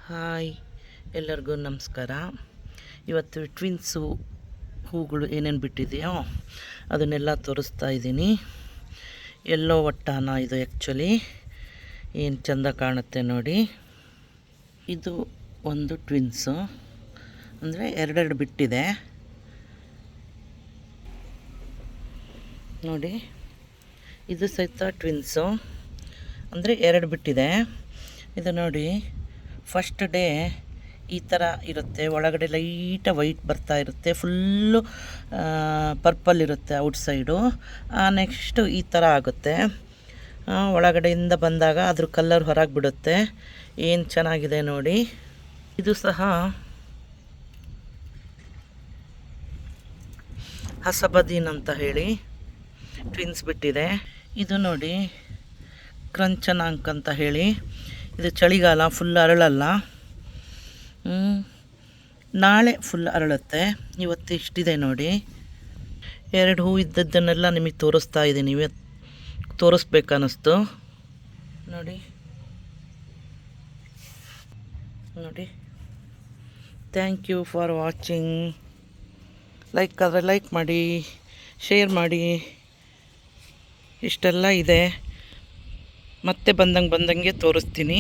Hi, ಎಲ್ಲರಿಗೂ ನಮಸ್ಕಾರ. ಇವತ್ತು ಟ್ವಿನ್ಸು ಹೂಗಳು ಏನೇನು ಬಿಟ್ಟಿದೆಯೋ ಅದನ್ನೆಲ್ಲ ತೋರಿಸ್ತಾ ಇದ್ದೀನಿ. ಎಲ್ಲೋ ಒಟ್ಟಾನ ಇದು ಆ್ಯಕ್ಚುಲಿ ಏನು ಚೆಂದ ಕಾಣುತ್ತೆ ನೋಡಿ. ಇದು ಒಂದು ಟ್ವಿನ್ಸು, ಅಂದರೆ ಎರಡೆರಡು ಬಿಟ್ಟಿದೆ ನೋಡಿ. ಇದು ಸಹಿತ ಟ್ವಿನ್ಸು, ಅಂದರೆ ಎರಡು ಬಿಟ್ಟಿದೆ. ಇದು ನೋಡಿ, ಫಸ್ಟ್ ಡೇ ಈ ಥರ ಇರುತ್ತೆ, ಒಳಗಡೆ ಲೈಟ ವೈಟ್ ಬರ್ತಾ ಇರುತ್ತೆ, ಫುಲ್ಲು ಪರ್ಪಲ್ ಇರುತ್ತೆ ಔಟ್ಸೈಡು. ನೆಕ್ಸ್ಟು ಈ ಥರ ಆಗುತ್ತೆ, ಒಳಗಡೆಯಿಂದ ಬಂದಾಗ ಅದ್ರ ಕಲ್ಲರ್ ಹೊರಗೆ ಬಿಡುತ್ತೆ. ಏನು ಚೆನ್ನಾಗಿದೆ ನೋಡಿ. ಇದು ಸಹ ಹಸಬದೀನ್ ಅಂತ ಹೇಳಿ ಟ್ವಿನ್ಸ್ ಬಿಟ್ಟಿದೆ. ಇದು ನೋಡಿ ಕ್ರಂಚನಾಂಕ್ ಅಂತ ಹೇಳಿ, ಇದು ಚಳಿಗಾಲ, ಫುಲ್ ಅರಳಲ್ಲ. ನಾಳೆ ಫುಲ್ ಅರಳುತ್ತೆ. ಇವತ್ತು ಇಷ್ಟಿದೆ ನೋಡಿ. ಎರಡು ಹೂ ಇದ್ದದ್ದನ್ನೆಲ್ಲ ನಿಮಗೆ ತೋರಿಸ್ತಾ ಇದ್ದೀನಿ, ತೋರಿಸ್ಬೇಕನ್ನಿಸ್ತು ನೋಡಿ. ನೋಡಿ, thank you for watching. Like ಆದರೆ ಲೈಕ್ ಮಾಡಿ, ಶೇರ್ ಮಾಡಿ. ಇಷ್ಟೆಲ್ಲ ಇದೆ, ಮತ್ತೆ ಬಂದಂಗೆ ತೋರಿಸ್ತೀನಿ.